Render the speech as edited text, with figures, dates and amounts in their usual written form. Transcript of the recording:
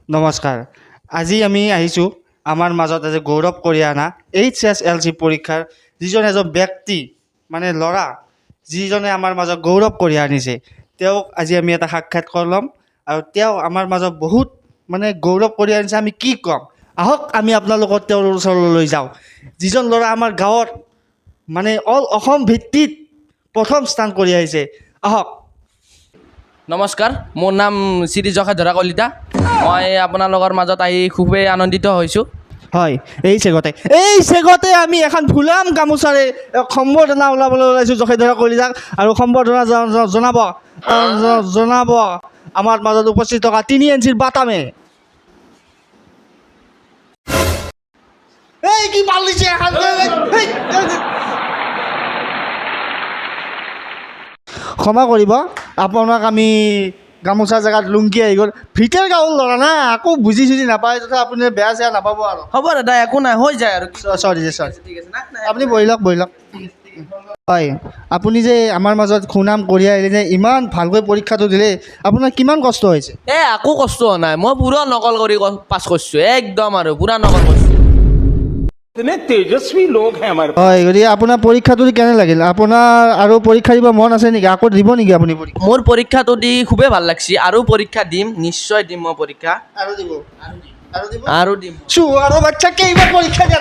নমস্কাৰ। আজি আমি আহিছোঁ আমাৰ মাজত আজি গৌৰৱ কৰি অনা HSLC পৰীক্ষাৰ যিজন এজন ব্যক্তি মানে ল'ৰা যিজনে আমাৰ মাজত গৌৰৱ কৰি আনিছে তেওঁক আজি আমি এটা সাক্ষাৎকাৰ ল'ম আৰু তেওঁ আমাৰ মাজত বহুত মানে গৌৰৱ কৰি আনিছে। আমি কি ক'ম, আহক আমি আপোনালোকক তেওঁৰ ওচৰলৈ যাওঁ। যিজন ল'ৰা আমাৰ গাঁৱত মানে অল অসম ভিত্তিত প্ৰথম স্থান কৰি আহিছে, আহক। নমস্কাৰ, মোৰ নাম শ্ৰী যশোধৰ কলিতা। মই আপোনালোকৰ মাজত আহি খুবেই আনন্দিত হৈছোঁ। হয়, এই চেগতে আমি এখন ফুলাম গামোচাৰে সম্বৰ্ধনা ওলাবলৈ ওলাইছোঁ যশোধৰ কলিতাক আৰু সম্বৰ্ধনা জনাব আমাৰ মাজত উপস্থিত থকা 3 ইঞ্চিৰ বাটামে। এই কি ভাল দিছে এখন ক্ষমা কৰিব আপোনাক, আমি গামোচা জেগাত লুংকি আহি গ'ল। ভিতৰ গাঁৱৰ ল'ৰা না, আকৌ বুজি নাপায় তথা আপুনি বেয়া চেয়া নাপাব আৰু। হ'ব দাদা, একো নাই, হৈ যায় আৰু। চৰি ঠিক আছে না? আপুনি বহি লওক। হয়, আপুনি যে আমাৰ মাজত সুনাম কঢ়িয়াই আহিলে যে ইমান ভালকৈ পৰীক্ষাটো দিলে, আপোনাৰ কিমান কষ্ট হৈছে? একো কষ্ট হোৱা নাই, মই পুৰা নকল কৰি পাছ কৰিছোঁ, একদম আৰু পুৰা নকল কৰিছোঁ। इतने तेजस्वी लोग हैं हमारे पास। হয়, গতিকে আপোনাৰ পৰীক্ষাটো কেনে লাগিল? আপোনাৰ আৰু পৰীক্ষা দিব মন আছে নেকি? আকৌ দিব নেকি আপুনি পৰীক্ষা? মোৰ পৰীক্ষাটো দি খুবেই ভাল লাগছে, আৰু পৰীক্ষা দিম, নিশ্চয় দিম মই পৰীক্ষা। আৰু দিব আৰু দিম। চুৱাৰৰ বাচ্চাকে এইবাৰ পৰীক্ষা দিয়া।